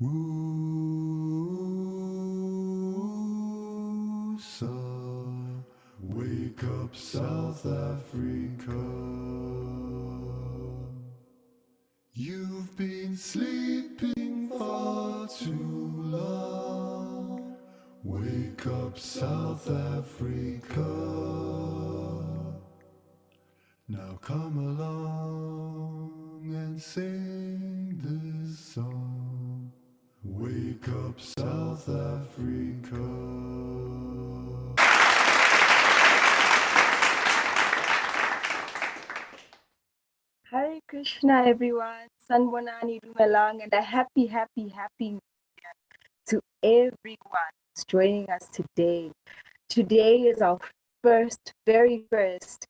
Woosa, wake up South Africa. You've been sleeping far too long. Wake up South Africa. Now come along and sing this song. Wake up South Africa. Hare Krishna, everyone. Sanbonani Dumelang, and a happy, happy, happy New Year to everyone who's joining us today. Today is our very first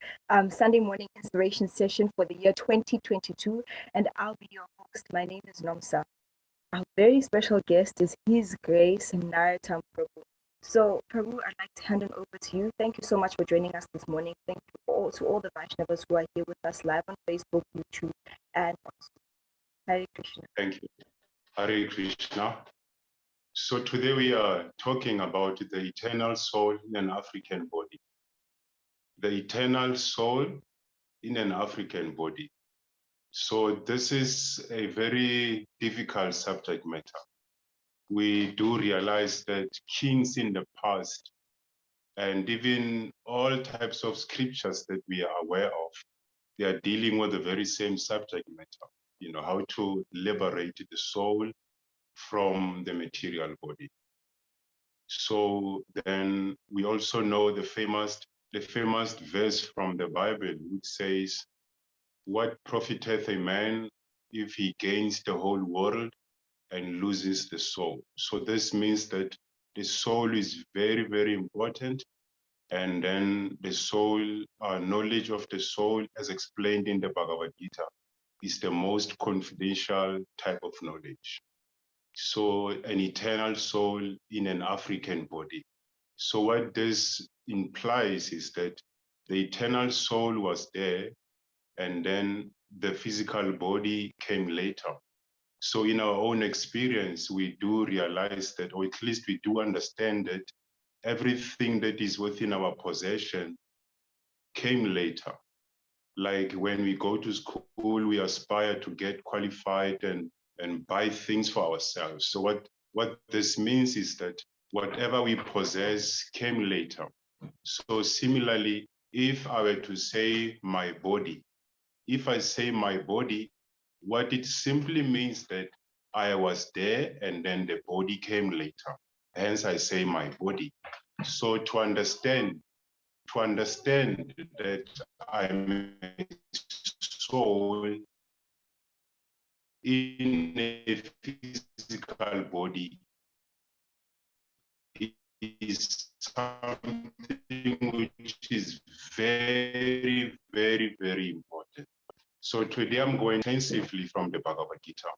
Sunday morning inspiration session for the year 2022, and I'll be your host. My name is Nomsa. Our very special guest is His Grace Narottam Prabhu. So, Prabhu, I'd like to hand it over to you. Thank you so much for joining us this morning. Thank you to all the Vaishnavas who are here with us live on Facebook, YouTube, and also Hare Krishna. Thank you. Hare Krishna. So today we are talking about the eternal soul in an African body. The eternal soul in an African body. So this is a very difficult subject matter. We do realize that kings in the past and even all types of scriptures that we are aware of, they are dealing with the very same subject matter, how to liberate the soul from the material body. So then we also know the famous verse from the Bible, which says, "What profiteth a man if he gains the whole world and loses the soul?" So this means that the soul is very, very important. And then the soul, knowledge of the soul, as explained in the Bhagavad Gita, is the most confidential type of knowledge. So an eternal soul in an African body. So what this implies is that the eternal soul was there, and then the physical body came later. So in our own experience, we do realize that, or at least we do understand that everything that is within our possession came later. Like when we go to school, we aspire to get qualified and buy things for ourselves. So what this means is that whatever we possess came later. So similarly, if I were to say my body, if I say my body, what it simply means that I was there and then the body came later. Hence I say my body. So to understand that I'm a soul in a physical body is something which is very, very, very important. So today I'm going intensively from the Bhagavad Gita.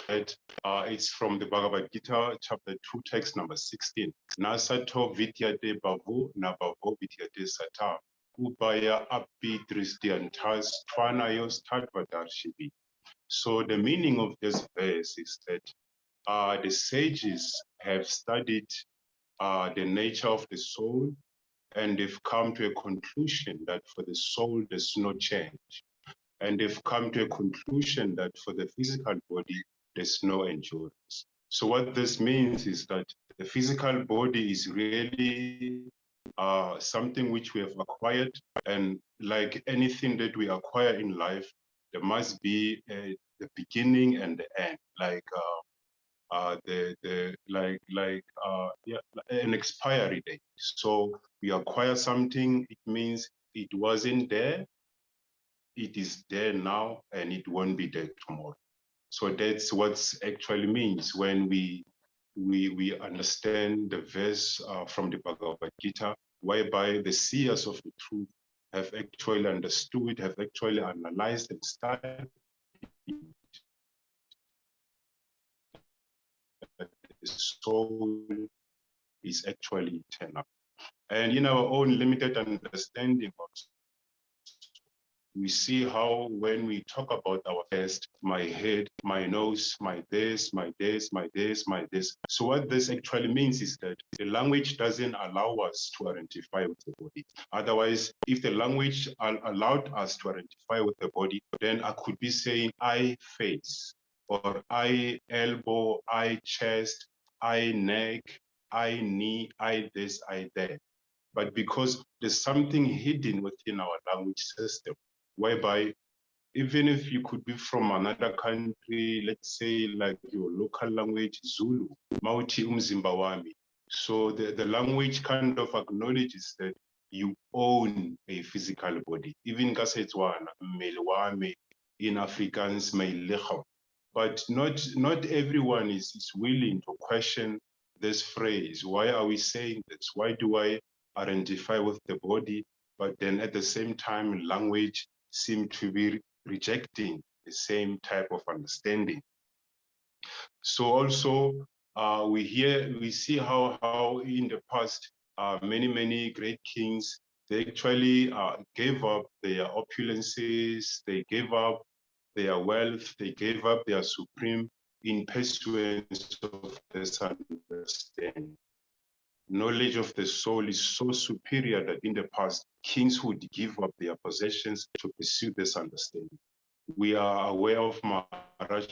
It's from the Bhagavad Gita, chapter 2, text number 16. Nasato vidyate bhavu na bhavu vidyate sata. Ubaya api dristyantas tvanayos tatvadarshivi. So the meaning of this verse is that the sages have studied the nature of the soul, and they've come to a conclusion that for the soul, there's no change. And they've come to a conclusion that for the physical body, there's no endurance. So what this means is that the physical body is really something which we have acquired. And like anything that we acquire in life, there must be the beginning and the end, an expiry date. So we acquire something, it means it wasn't there, it is there now, and it won't be there tomorrow. So that's what actually means when we understand the verse from the Bhagavad Gita, whereby the seers of the truth have actually understood, have actually analyzed and studied the soul is actually eternal. And in our own limited understanding of we see how when we talk about our chest, my head, my nose, my this, my this, my this, my this. So what this actually means is that the language doesn't allow us to identify with the body. Otherwise, if the language allowed us to identify with the body, then I could be saying I face, or I elbow, I chest, I neck, I knee, I this, I that. But because there's something hidden within our language system, whereby even if you could be from another country, let's say like your local language, Zulu, Mauti umzimba wami. So the language kind of acknowledges that you own a physical body. Even Kasetswana, mmele wami, in Afrikaans, my liggaam. But not everyone is willing to question this phrase. Why are we saying this? Why do I identify with the body, but then at the same time, language seem to be rejecting the same type of understanding? So also, we see how in the past, many great kings, they actually gave up their opulences, they gave up their wealth, they gave up their supreme in pursuance of this understanding. Knowledge of the soul is so superior that in the past, kings would give up their possessions to pursue this understanding. We are aware of Maharaj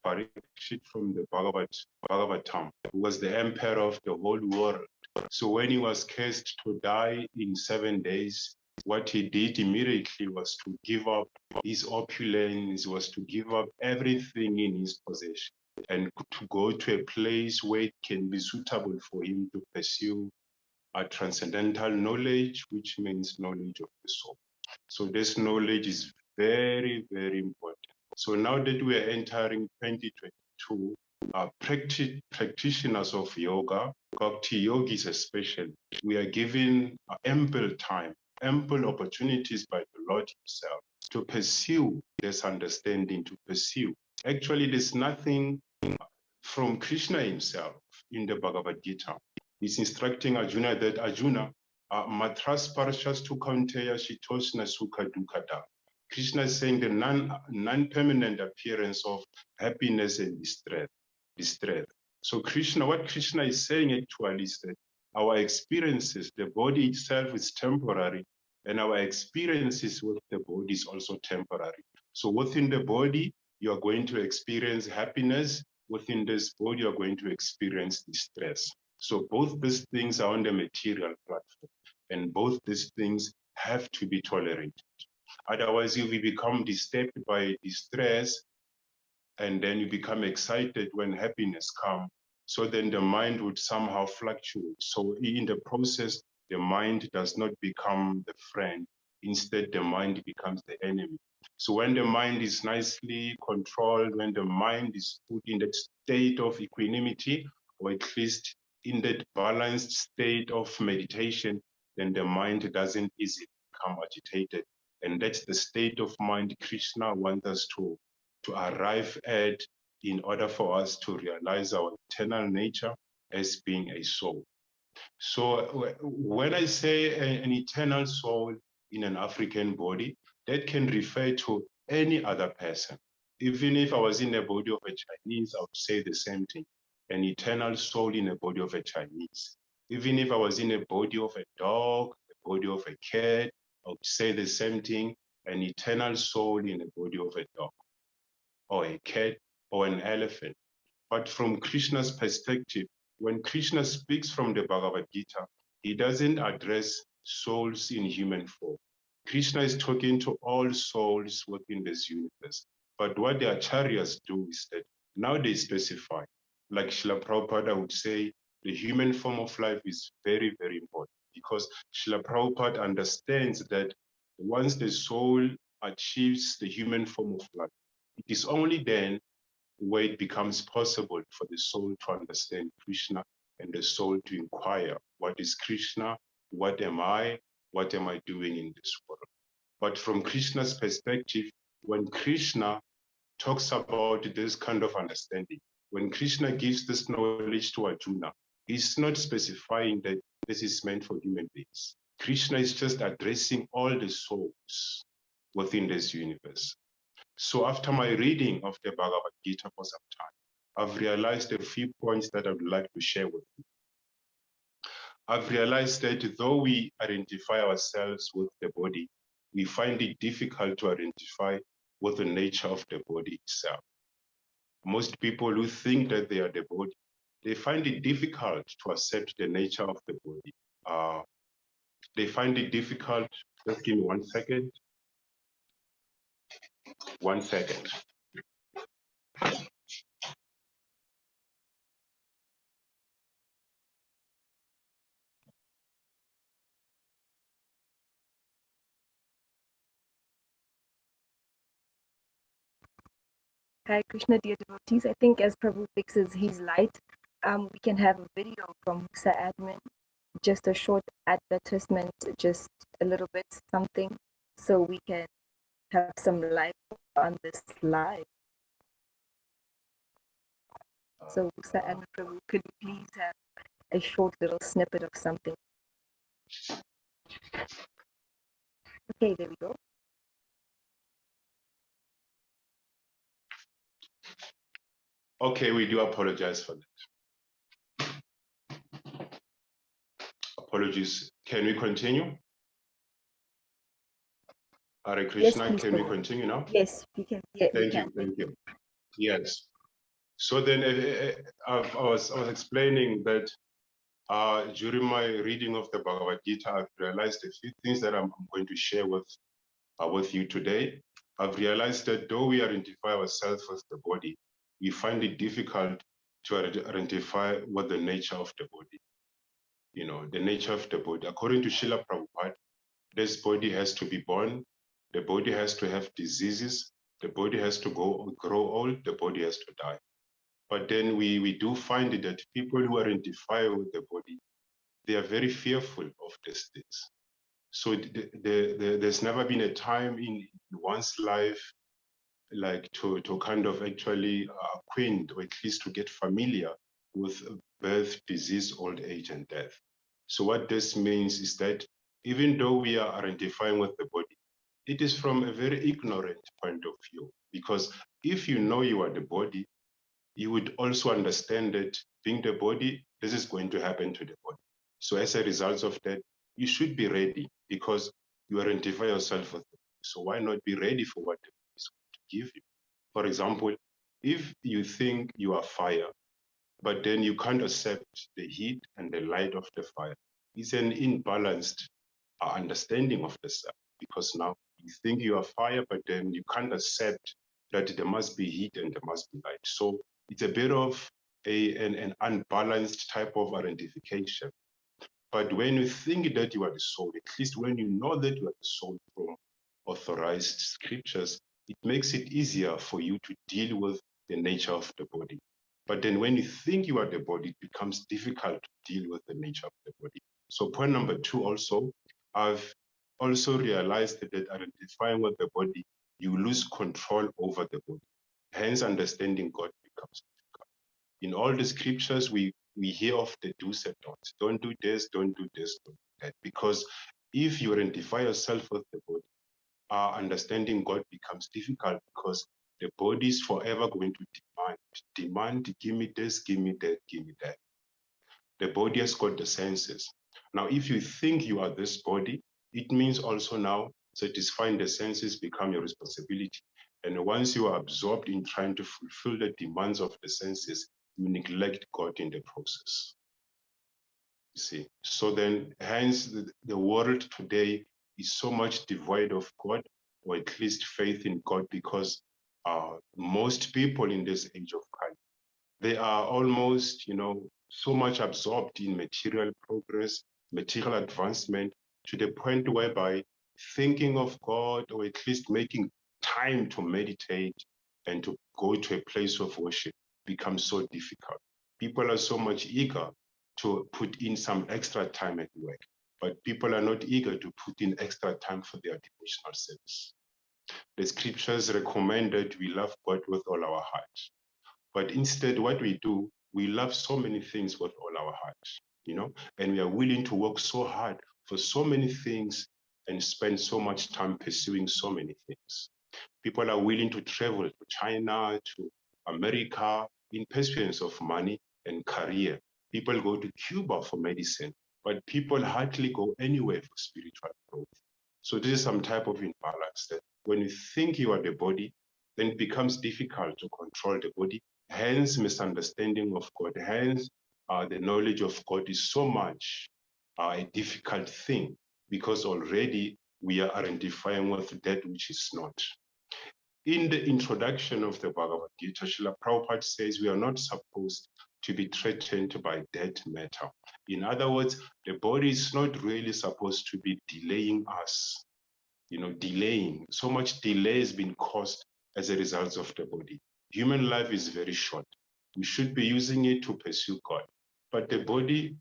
Parikshit from the Bhagavatam, who was the emperor of the whole world. So when he was cursed to die in 7 days, what he did immediately was to give up his opulence, was to give up everything in his possession and to go to a place where it can be suitable for him to pursue a transcendental knowledge, which means knowledge of the soul. So this knowledge is very important. So now that we are entering 2022, practitioners of yoga, Bhakti yogis especially, we are given ample time, ample opportunities by the Lord himself to pursue this understanding, to pursue. Actually, there's nothing from Krishna himself in the Bhagavad Gita. He's instructing Arjuna that Arjuna, matras parashas tu kaunteya shitosna sukha dukkha. Krishna is saying the non-permanent appearance of happiness and distress. So what Krishna is saying actually is that our experiences, the body itself is temporary, and our experiences with the body is also temporary. So within the body, you are going to experience happiness. Within this body, you're going to experience distress. So both these things are on the material platform, and both these things have to be tolerated. Otherwise, if we become disturbed by distress, and then you become excited when happiness comes, so then the mind would somehow fluctuate. So in the process, the mind does not become the friend. Instead, the mind becomes the enemy. So when the mind is nicely controlled, when the mind is put in that state of equanimity, or at least in that balanced state of meditation, then the mind doesn't easily become agitated. And that's the state of mind Krishna wants us to arrive at in order for us to realize our eternal nature as being a soul. So when I say an eternal soul in an African body, that can refer to any other person. Even if I was in the body of a Chinese, I would say the same thing. An eternal soul in a body of a Chinese. Even if I was in a body of a dog, a body of a cat, I would say the same thing. An eternal soul in a body of a dog, or a cat, or an elephant. But from Krishna's perspective, when Krishna speaks from the Bhagavad Gita, he doesn't address souls in human form. Krishna is talking to all souls within this universe. But what the acharyas do is that now they specify, like Srila Prabhupada would say, the human form of life is very important, because Srila Prabhupada understands that once the soul achieves the human form of life, it is only then where it becomes possible for the soul to understand Krishna and the soul to inquire, what is Krishna? What am I? What am I doing in this world? But from Krishna's perspective, when Krishna talks about this kind of understanding, when Krishna gives this knowledge to Arjuna, he's not specifying that this is meant for human beings. Krishna is just addressing all the souls. within this universe. So after my reading of the Bhagavad Gita for some time, I've realized a few points that I would like to share with you. I've realized that though we identify ourselves with the body, we find it difficult to identify with the nature of the body itself. Most people who think that they are the body, they find it difficult to accept the nature of the body. They find it difficult. Just give me 1 second. 1 second. Hare Krishna, dear devotees. I think as Prabhu fixes his light, we can have a video from Musa Admin, just a short advertisement, just a little bit something, so we can have some light on this live. So Musa Admin, Prabhu, could you please have a short little snippet of something? Okay, there we go. Okay, we do apologize for that. Apologies. Can we continue? Hare Krishna, Yes, can we Prabhu. continue now? Yes, we can. Yeah, Thank you, thank you. Yes. So then I was explaining that during my reading of the Bhagavad Gita, I've realized a few things that I'm going to share with you today. I've realized that though we identify ourselves as the body, we find it difficult to identify what the nature of the body. You know, the nature of the body. According to Srila Prabhupada, this body has to be born, the body has to have diseases, the body has to grow old, the body has to die. But then we do find that people who identify with the body, they are very fearful of these things. So there's never been a time in one's life like to kind of actually acquaint, or at least to get familiar with birth, disease, old age, and death. So what this means is that even though we are identifying with the body, it is from a very ignorant point of view. Because if you know you are the body, you would also understand that being the body, this is going to happen to the body. So as a result of that, you should be ready because you identify yourself with it. So why not be ready for what the body is going to give you? For example, if you think you are fire, but then you can't accept the heat and the light of the fire, it's an imbalanced understanding of the self, because now you think you are fire, but then you can't accept that there must be heat and there must be light. So it's a bit of an unbalanced type of identification. But when you think that you are the soul, at least when you know that you are the soul from authorized scriptures, it makes it easier for you to deal with the nature of the body. But then when you think you are the body, it becomes difficult to deal with the nature of the body. So point number 2 also, I've also realized that identifying with the body, you lose control over the body. Hence, understanding God becomes difficult. In all the scriptures, we hear of the do's and don'ts. Don't do this, don't do this, don't do that. Because if you identify yourself with the body, understanding God becomes difficult, because the body is forever going to demand, give me this, give me that, give me that. The body has got the senses. Now, if you think you are this body, it means also now satisfying the senses become your responsibility. And once you are absorbed in trying to fulfill the demands of the senses, you neglect God in the process. You see, so then hence the world today is so much devoid of God, or at least faith in God, because most people in this age of Christ, they are almost, so much absorbed in material progress, material advancement, to the point whereby thinking of God, or at least making time to meditate and to go to a place of worship, becomes so difficult. People are so much eager to put in some extra time at work, but people are not eager to put in extra time for their devotional service. The scriptures recommend that we love God with all our heart. But instead, what we do, we love so many things with all our heart, and we are willing to work so hard for so many things and spend so much time pursuing so many things. People are willing to travel to China, to America in pursuance of money and career. People go to Cuba for medicine, but people hardly go anywhere for spiritual growth. So this is some type of imbalance that when you think you are the body, then it becomes difficult to control the body. Hence, misunderstanding of God. Hence, the knowledge of God is so much a difficult thing because already we are identifying with that which is not. In the introduction of the Bhagavad Gita, Srila Prabhupada says we are not supposed to be threatened by dead matter. In other words, the body is not really supposed to be delaying us, delaying. So much delay has been caused as a result of the body. Human life is very short. We should be using it to pursue God. But the body,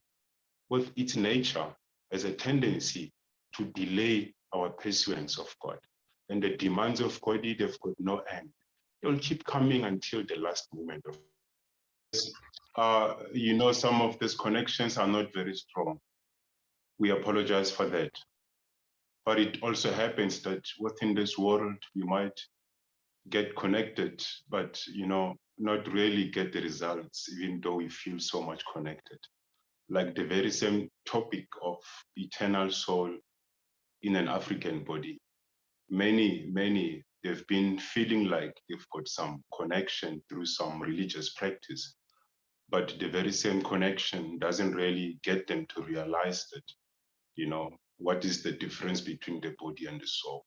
with its nature, has a tendency to delay our pursuance of God. And the demands of God, they've got no end. They'll keep coming until the last moment of. Some of these connections are not very strong. We apologize for that. But it also happens that within this world, we might get connected, but not really get the results, even though we feel so much connected. Like the very same topic of eternal soul in an African body. Many, they've been feeling like they've got some connection through some religious practice, but the very same connection doesn't really get them to realize that, what is the difference between the body and the soul.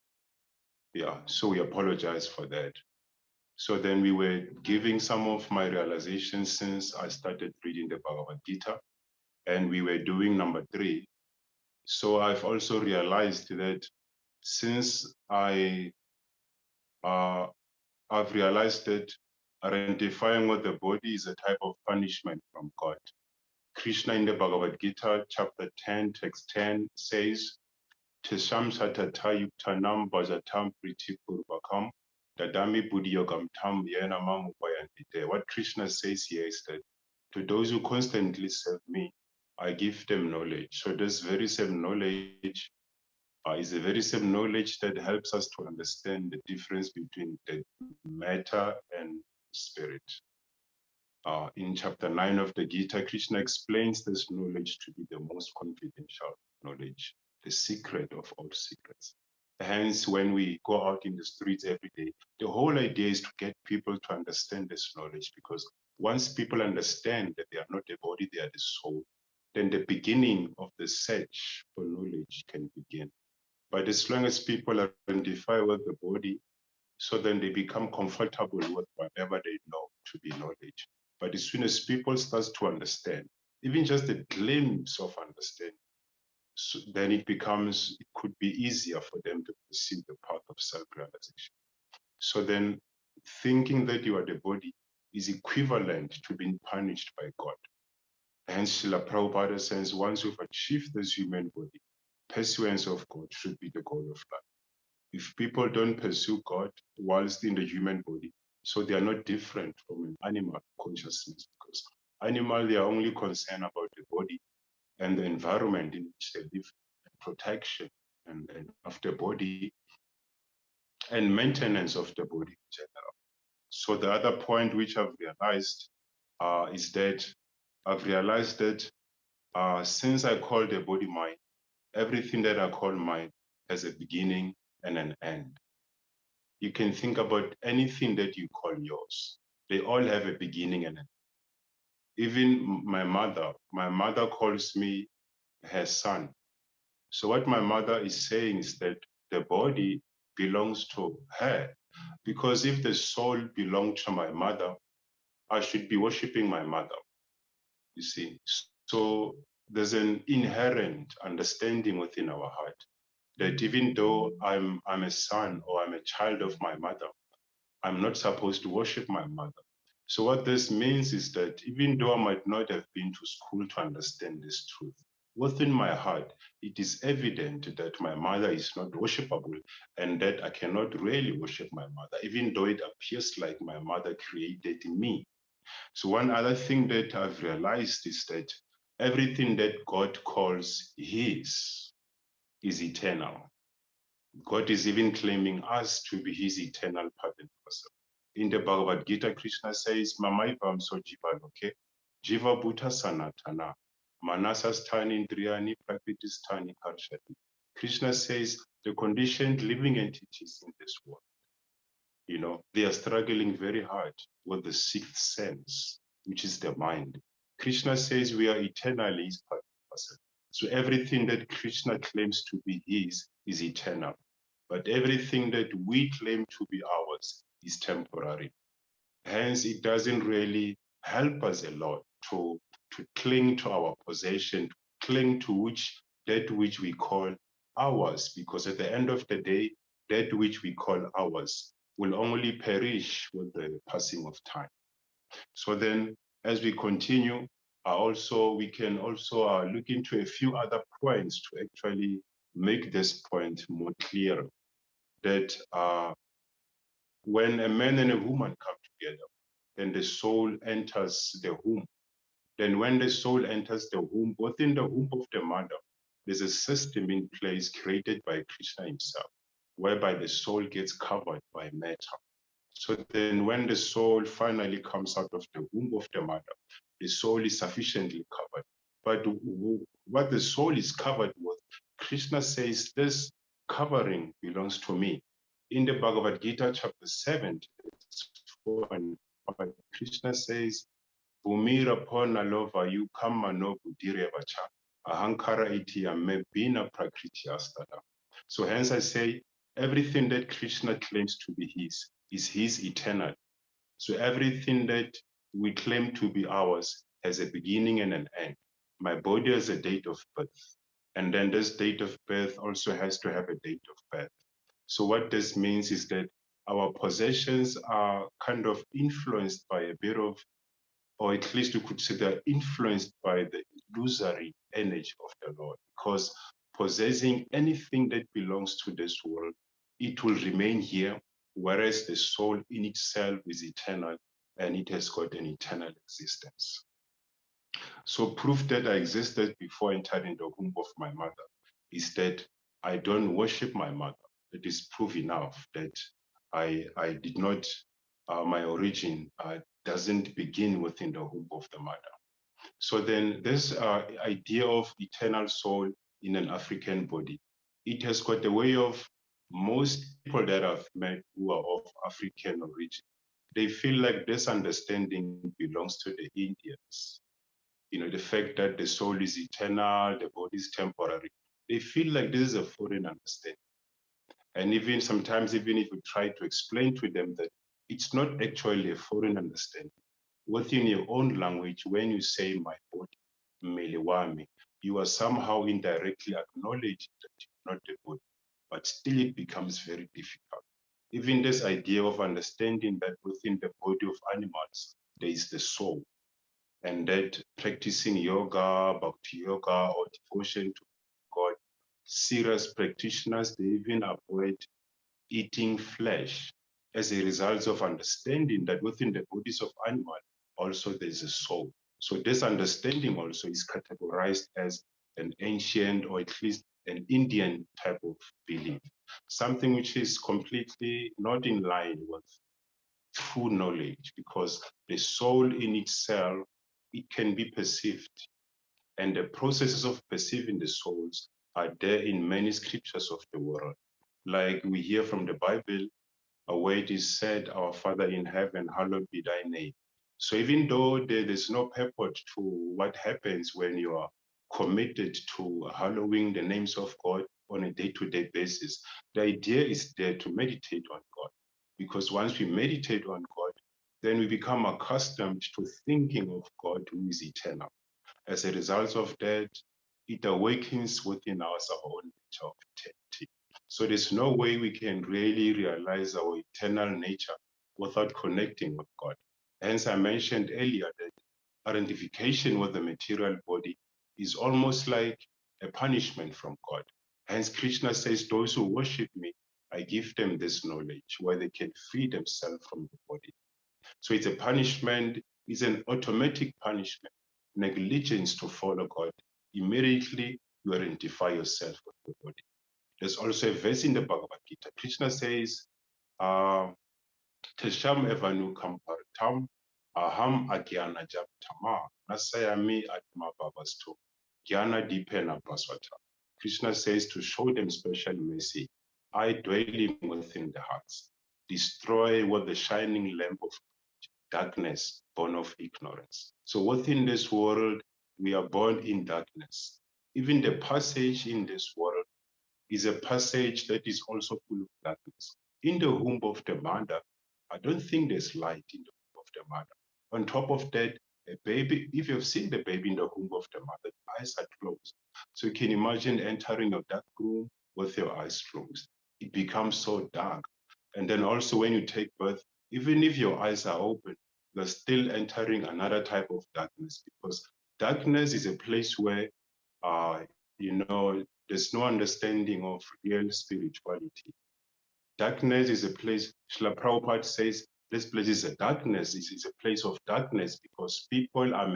Yeah, so we apologize for that. So then we were giving some of my realizations since I started reading the Bhagavad Gita, and we were doing number 3. So I've also realized that since I've realized that identifying with the body is a type of punishment from God. Krishna in the Bhagavad Gita, chapter 10, text 10 says, Tisham satata yuktanam bhajatam pritipurvakam dadami buddhiyogam tam yenamam upayantite. What Krishna says here is that to those who constantly serve me, I give them knowledge. So this very same knowledge is the very same knowledge that helps us to understand the difference between the matter and spirit. In chapter 9 of the Gita, Krishna explains this knowledge to be the most confidential knowledge, the secret of all secrets. Hence, when we go out in the streets every day, the whole idea is to get people to understand this knowledge, because once people understand that they are not the body, they are the soul, then the beginning of the search for knowledge can begin. But as long as people identify with the body, so then they become comfortable with whatever they know to be knowledge. But as soon as people start to understand, even just a glimpse of understanding, so then it could be easier for them to pursue the path of self-realization. So then thinking that you are the body is equivalent to being punished by God. Hence, Srila Prabhupada says, once you've achieved this human body, pursuance of God should be the goal of life. If people don't pursue God whilst in the human body, so they are not different from an animal consciousness, because animal, they are only concerned about the body and the environment in which they live, and protection and of the body and maintenance of the body in general. So the other point which I've realized is that I've realized that since I call the body mind, everything that I call mind has a beginning and an end. You can think about anything that you call yours. They all have a beginning and an end. Even my mother calls me her son. So what my mother is saying is that the body belongs to her, because if the soul belonged to my mother, I should be worshiping my mother, you see. So there's an inherent understanding within our heart that even though I'm a son or I'm a child of my mother, I'm not supposed to worship my mother. So what this means is that even though I might not have been to school to understand this truth, within my heart, it is evident that my mother is not worshipable and that I cannot really worship my mother, even though it appears like my mother created me. So one other thing that I've realized is that everything that God calls his is eternal. God is even claiming us to be his eternal part and parcel. In the Bhagavad Gita, Krishna says, Mamaivam so jiva loke, jiva bhuta sanatana, manasasthani indriyani prakritisthani karshati. Krishna says the conditioned living entities in this world, they are struggling very hard with the sixth sense, which is the mind. Krishna says we are eternally his part and parcel. So everything that Krishna claims to be his is eternal. But everything that we claim to be ours is temporary. Hence, it doesn't really help us a lot to cling to our possession, to cling to that which we call ours, because at the end of the day, that which we call ours will only perish with the passing of time. So then, as we continue, we can also look into a few other points to actually make this point more clear. That when a man and a woman come together, then the soul enters the womb. Then when the soul enters the womb, within the womb of the mother, there's a system in place created by Krishna himself, whereby the soul gets covered by matter. So then when the soul finally comes out of the womb of the mother, the soul is sufficiently covered. But what the soul is covered with, Krishna says this covering belongs to me. In the Bhagavad Gita, chapter 7, 4 and 5, Krishna says, Bhumira pona lova yu kama no budirevacha, ahankara iti ame bina prakriti astada. So hence I say, everything that Krishna claims to be his is his eternal. So everything that we claim to be ours has a beginning and an end. My body has a date of birth. And then this date of birth also has to have a date of birth. So what this means is that our possessions are kind of influenced by a bit of, or at least you could say they're influenced by the illusory energy of the Lord. Because possessing anything that belongs to this world, it will remain here, whereas the soul in itself is eternal and it has got an eternal existence. So proof that I existed before entering the womb of my mother is that I don't worship my mother. It is proof enough that I did not, my origin doesn't begin within the womb of the mother. So then this idea of eternal soul in an African body, it has got a way of most people that I've met who are of African origin. They feel like this understanding belongs to the Indians. The fact that the soul is eternal, the body is temporary. They feel like this is a foreign understanding. And even sometimes, even if you try to explain to them that it's not actually a foreign understanding, within your own language, when you say my body, meliwami, you are somehow indirectly acknowledging that you're not the body, but still it becomes very difficult. Even this idea of understanding that within the body of animals, there is the soul, and that practicing yoga, bhakti yoga, or devotion to God, serious practitioners, they even avoid eating flesh as a result of understanding that within the bodies of animals also there's a soul. So this understanding also is categorized as an ancient or at least an Indian type of belief, something which is completely not in line with true knowledge, because the soul in itself, it can be perceived. And the processes of perceiving the souls are there in many scriptures of the world. Like we hear from the Bible, where it is said, Our Father in heaven, hallowed be thy name. So even though there is no purport to what happens when you are committed to hallowing the names of God on a day-to-day basis, the idea is there to meditate on God. Because once we meditate on God, then we become accustomed to thinking of God who is eternal. As a result of that, it awakens within us our own nature of eternity. So there's no way we can really realize our eternal nature without connecting with God. Hence, I mentioned earlier that identification with the material body is almost like a punishment from God. Hence, Krishna says, those who worship me, I give them this knowledge where they can free themselves from the body. So it's a punishment, it's an automatic punishment. Negligence to follow God, immediately you identify yourself with the body. There's also a verse in the Bhagavad Gita. Krishna says, Tesham evanu kampartam aham agyana japtama nasayami atma bhavastu jnana dipena prasvata. Krishna says to show them special mercy, I dwelling within the hearts, destroy what the shining lamp of darkness, born of ignorance. So within this world, we are born in darkness. Even the passage in this world is a passage that is also full of darkness. In the womb of the mother, I don't think there's light in the womb of the mother. On top of that, a baby, if you've seen the baby in the womb of the mother, the eyes are closed. So you can imagine entering a dark room with your eyes closed. It becomes so dark. And then also when you take birth, even if your eyes are open, you're still entering another type of darkness, because darkness is a place where there's no understanding of real spirituality. Darkness is a place, Srila Prabhupada says, this place is a darkness. This is a place of darkness because people are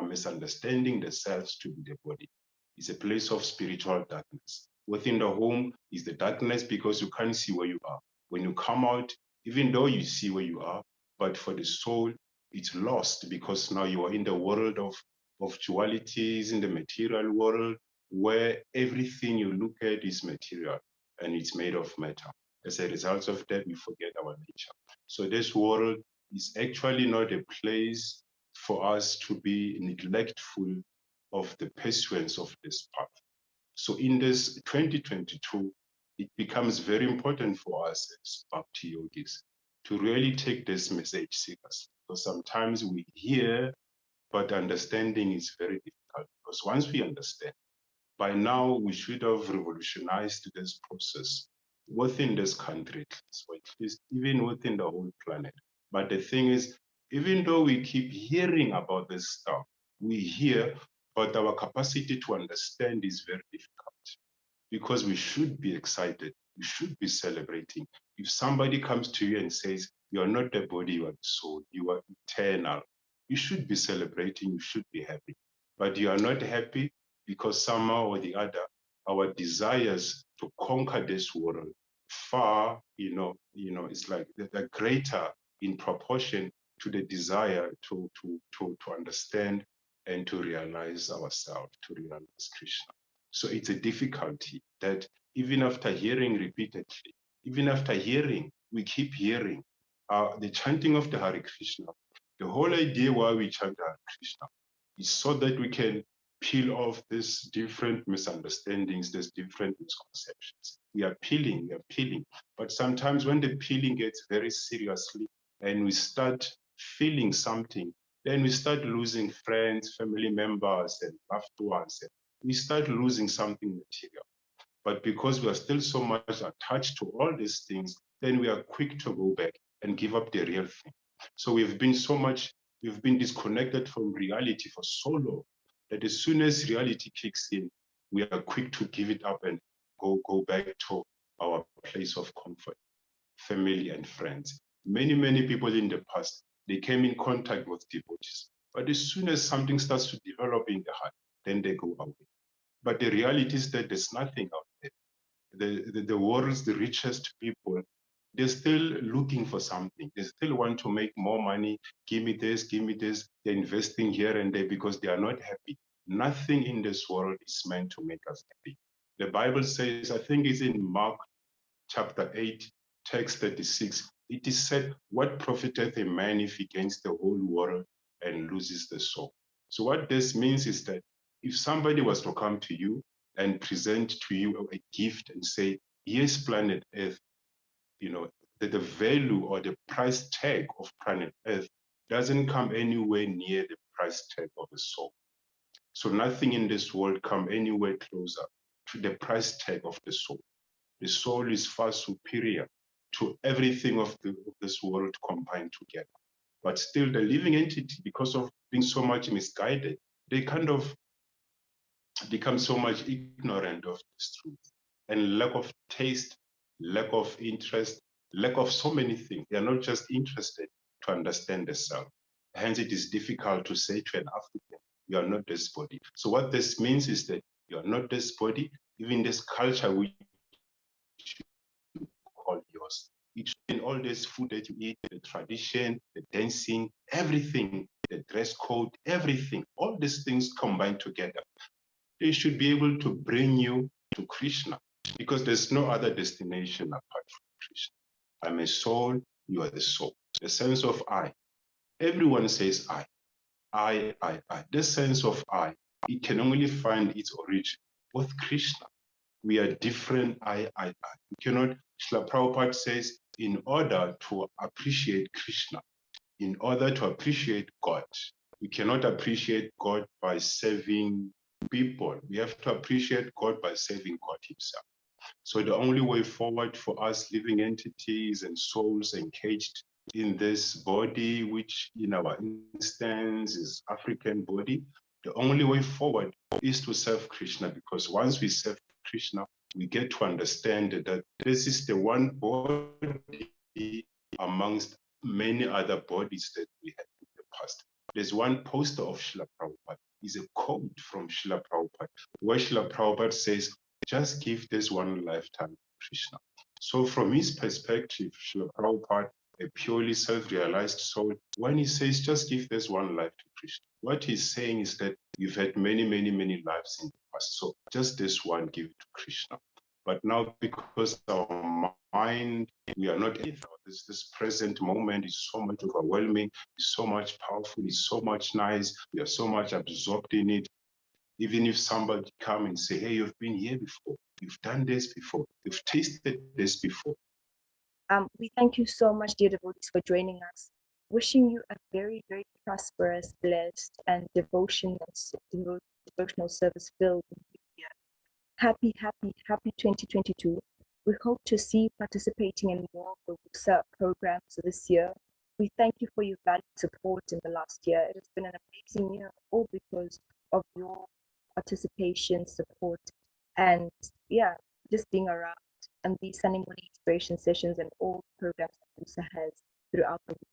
misunderstanding themselves to be the body. It's a place of spiritual darkness. Within the home is the darkness because you can't see where you are. When you come out, even though you see where you are, but for the soul, it's lost because now you are in the world of dualities, in the material world, where everything you look at is material and it's made of matter. As a result of that, we forget our nature. So this world is actually not a place for us to be neglectful of the pursuance of this path. So in this 2022, it becomes very important for us as Bhakti yogis to really take this message seriously. Because sometimes we hear, but understanding is very difficult. Because once we understand, by now we should have revolutionized this process within this country, or at least even within the whole planet. But the thing is, even though we keep hearing about this stuff, we hear, but our capacity to understand is very difficult, because we should be excited. We should be celebrating. If somebody comes to you and says, you are not the body, you are the soul, you are eternal, you should be celebrating, you should be happy. But you are not happy because somehow or the other, our desires to conquer this world far, it's like they're greater in proportion to the desire to understand and to realize ourselves, to realize Krishna. So it's a difficulty that even after hearing repeatedly, even after hearing, we keep hearing the chanting of the Hare Krishna. The whole idea why we chant Hare Krishna is so that we can peel off these different misunderstandings, these different misconceptions. We are peeling. But sometimes when the peeling gets very seriously and we start feeling something, then we start losing friends, family members, and loved ones. And we start losing something material. But because we are still so much attached to all these things, then we are quick to go back and give up the real thing. So we've been disconnected from reality for so long that as soon as reality kicks in, we are quick to give it up and go back to our place of comfort, family and friends. Many people in the past, they came in contact with devotees. But as soon as something starts to develop in the heart, then they go away. But the reality is that there's nothing out there. The world's the richest people, they're still looking for something. They still want to make more money. Give me this, give me this. They're investing here and there because they are not happy. Nothing in this world is meant to make us happy. The Bible says, I think it's in Mark chapter 8, text 36, it is said, what profiteth a man if he gains the whole world and loses the soul? So what this means is that if somebody was to come to you and present to you a gift and say, yes, planet Earth, that the value or the price tag of planet Earth doesn't come anywhere near the price tag of the soul. So nothing in this world come anywhere closer to the price tag of the soul. The soul is far superior to everything of this world combined together. But still the living entity, because of being so much misguided, they kind of become so much ignorant of this truth, and lack of taste, lack of interest, lack of so many things. They are not just interested to understand the self. Hence, it is difficult to say to an African, you are not this body. So what this means is that you are not this body, even this culture which you call yours. It in all this food that you eat, the tradition, the dancing, everything, the dress code, everything, all these things combined together, they should be able to bring you to Krishna, because there's no other destination apart from Krishna. I'm a soul, you are the soul. The sense of I. Everyone says I. I. This sense of I, it can only find its origin with Krishna. We are different, I. You cannot, Srila Prabhupada says, in order to appreciate Krishna, in order to appreciate God, we cannot appreciate God by serving people. We have to appreciate God by serving God himself. So the only way forward for us living entities and souls engaged in this body, which in our instance is African body, the only way forward is to serve Krishna, because once we serve Krishna, we get to understand that this is the one body amongst many other bodies that we had in the past. There's one poster of Srila Prabhupada, is a quote from Srila Prabhupada, where Srila Prabhupada says, just give this one lifetime to Krishna. So from his perspective, Srila Prabhupada, a purely self-realized soul, when he says just give this one life to Krishna, what he's saying is that you've had many, many, many lives in the past. So just this one, give it to Krishna. But now, because our mind, we are not in this present moment is so much overwhelming, it's so much powerful, it's so much nice, we are so much absorbed in it. Even if somebody come and say, hey, you've been here before, you've done this before, you've tasted this before. We thank you so much, dear devotees, for joining us. Wishing you a very, very prosperous, blessed, and devotional service filled year. Happy 2022. We hope to see you participating in more of the WUSA programs this year. We thank you for your valued support in the last year. It has been an amazing year, all because of your participation, support, and just being around and these Sunday morning inspiration sessions and all programs that WUSA has throughout the week.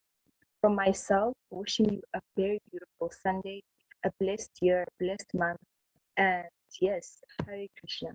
From myself, wishing you a very beautiful Sunday, a blessed year, a blessed month, and yes, Hare Krishna.